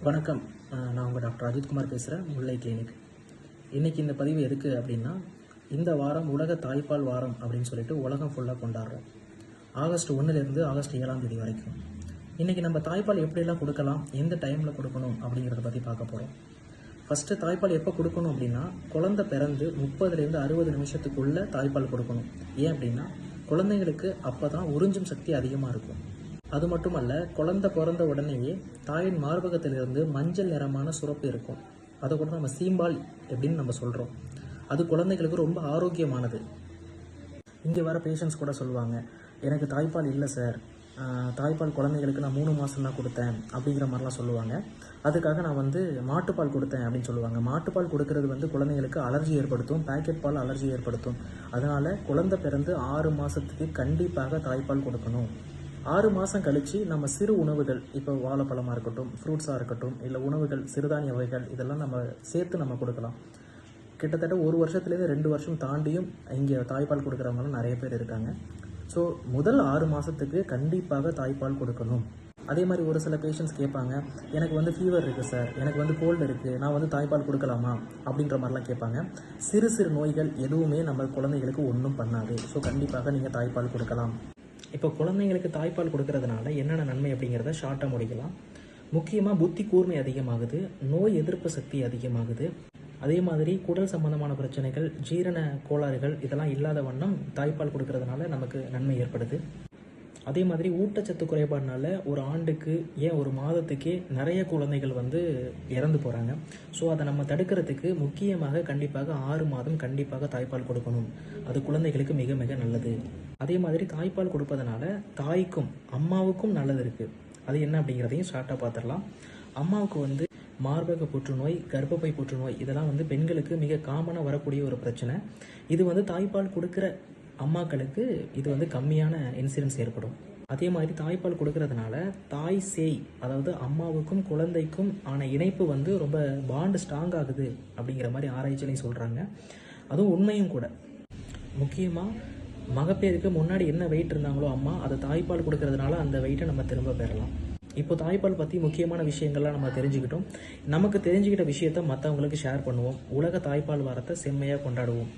வணக்கம். நான் உங்கள் டாக்டர் அஜித்குமார் பேசுகிறேன், முல்லை கிளினிக். இன்றைக்கி இந்த பதிவு எதுக்கு அப்படின்னா, இந்த வாரம் உலக தாய்ப்பால் வாரம் அப்படின்னு சொல்லிட்டு உலகம் ஃபுல்லாக கொண்டாடுறோம். ஆகஸ்ட் 1லேருந்து ஆகஸ்ட் 7ஆம் தேதி வரைக்கும். இன்றைக்கி நம்ம தாய்ப்பால் எப்படியெல்லாம் கொடுக்கலாம், எந்த டைமில் கொடுக்கணும் அப்படிங்கிறத பற்றி பார்க்க போகிறோம். ஃபஸ்ட்டு தாய்ப்பால் எப்போ கொடுக்கணும் அப்படின்னா, குழந்தை பிறந்து 30லேருந்து 60 நிமிஷத்துக்குள்ளே தாய்ப்பால் கொடுக்கணும். ஏன் அப்படின்னா, குழந்தைங்களுக்கு அப்போ தான் உறிஞ்சும் சக்தி அதிகமாக இருக்கும். அது மட்டுமல்ல, குழந்தை பிறந்த உடனேயே தாயின் மார்பகத்திலிருந்து மஞ்சள் நிறமான சுரப்பு இருக்கும். அதை கூட நம்ம சீம்பால் எப்படின்னு நம்ம சொல்கிறோம். அது குழந்தைகளுக்கு ரொம்ப ஆரோக்கியமானது. இங்கே வர பேஷண்ட்ஸ் கூட சொல்லுவாங்க, எனக்கு தாய்ப்பால் இல்லை சார், தாய்ப்பால் குழந்தைகளுக்கு நான் 3 மாதம் தான் கொடுத்தேன் அப்படிங்கிற மாதிரிலாம் சொல்லுவாங்க. அதுக்காக நான் மாட்டுப்பால் கொடுத்தேன் அப்படின்னு சொல்லுவாங்க. மாட்டுப்பால் கொடுக்கறது குழந்தைங்களுக்கு அலர்ஜி ஏற்படுத்தும், பேக்கெட் பால் அலர்ஜி ஏற்படுத்தும். அதனால் குழந்தை பிறந்து 6 மாதத்துக்கு கண்டிப்பாக தாய்ப்பால் கொடுக்கணும். 6 மாதம் கழித்து நம்ம சிறு உணவுகள், இப்போ வாழைப்பழமாக இருக்கட்டும், ஃப்ரூட்ஸாக இருக்கட்டும், இல்லை உணவுகள் சிறுதானிய வகைகள், இதெல்லாம் நம்ம சேர்த்து நம்ம கொடுக்கலாம். கிட்டத்தட்ட 1 வருஷத்துலேருந்து 2 வருஷம் தாண்டியும் இங்கே தாய்ப்பால் கொடுக்குறவங்களும் நிறைய பேர் இருக்காங்க. ஸோ முதல் 6 மாதத்துக்கு கண்டிப்பாக தாய்ப்பால் கொடுக்கணும். அதே மாதிரி ஒரு சில பேஷண்ட்ஸ் கேட்பாங்க, எனக்கு ஃபீவர் இருக்குது சார், எனக்கு கோல்டு இருக்குது, நான் தாய்ப்பால் கொடுக்கலாமா அப்படின்ற மாதிரிலாம் கேட்பாங்க. சிறு சிறு நோய்கள் எதுவுமே நம்ம குழந்தைகளுக்கு ஒன்றும் பண்ணாது. ஸோ கண்டிப்பாக நீங்கள் தாய்ப்பால் கொடுக்கலாம். இப்போ குழந்தைங்களுக்கு தாய்ப்பால் கொடுக்கறதுனால என்னென்ன நன்மை அப்படிங்கிறத ஷார்ட்டாக முடிக்கலாம். முக்கியமாக புத்தி கூர்மை அதிகமாகுது, நோய் எதிர்ப்பு சக்தி அதிகமாகுது. அதே மாதிரி குடல் சம்பந்தமான பிரச்சனைகள், ஜீரண கோளாறுகள் இதெல்லாம் இல்லாத வண்ணம் தாய்ப்பால் கொடுக்கறதுனால நமக்கு நன்மை ஏற்படுது. அதே மாதிரி ஊட்டச்சத்து குறைபாடுனால ஒரு ஆண்டுக்கு ஏன் ஒரு மாதத்துக்கே நிறைய குழந்தைகள் இறந்து போகிறாங்க. ஸோ அதை நம்ம தடுக்கிறதுக்கு முக்கியமாக கண்டிப்பாக 6 மாதம் கண்டிப்பாக தாய்ப்பால் கொடுக்கணும். அது குழந்தைகளுக்கு மிக மிக நல்லது. அதே மாதிரி தாய்ப்பால் கொடுப்பதனால தாய்க்கும் அம்மாவுக்கும் நல்லது இருக்குது. அது என்ன அப்படிங்கிறதையும் ஷார்ட்டாக பார்த்துடலாம். அம்மாவுக்கு மார்பக புற்றுநோய், கர்ப்பப்பை புற்றுநோய் இதெல்லாம் பெண்களுக்கு மிக காமனாக வரக்கூடிய ஒரு பிரச்சனை. இது தாய்ப்பால் கொடுக்குற அம்மாக்களுக்கு இது கம்மியான இன்சிடென்ஸ் ஏற்படும். அதே மாதிரி தாய்ப்பால் கொடுக்கறதுனால தாய் சேய், அதாவது அம்மாவுக்கும் குழந்தைக்கும் ஆன இணைப்பு ரொம்ப பாண்டு ஸ்ட்ராங் ஆகுது அப்படிங்கிற மாதிரி ஆராய்ச்சிலையும் சொல்கிறாங்க. அதுவும் உண்மையும் கூட. முக்கியமாக மகப்பேருக்கு முன்னாடி என்ன வெயிட் இருந்தாங்களோ அம்மா, அதை தாய்ப்பால் கொடுக்கறதுனால அந்த வெயிட்டை நம்ம திரும்ப பெறலாம். இப்போ தாய்ப்பால் பற்றி முக்கியமான விஷயங்கள்லாம் நம்ம தெரிஞ்சுக்கிட்டோம். நமக்கு தெரிஞ்சுக்கிட்ட விஷயத்த மற்றவங்களுக்கு ஷேர் பண்ணுவோம். உலக தாய்ப்பால் வாரத்தை செம்மையாக கொண்டாடுவோம்.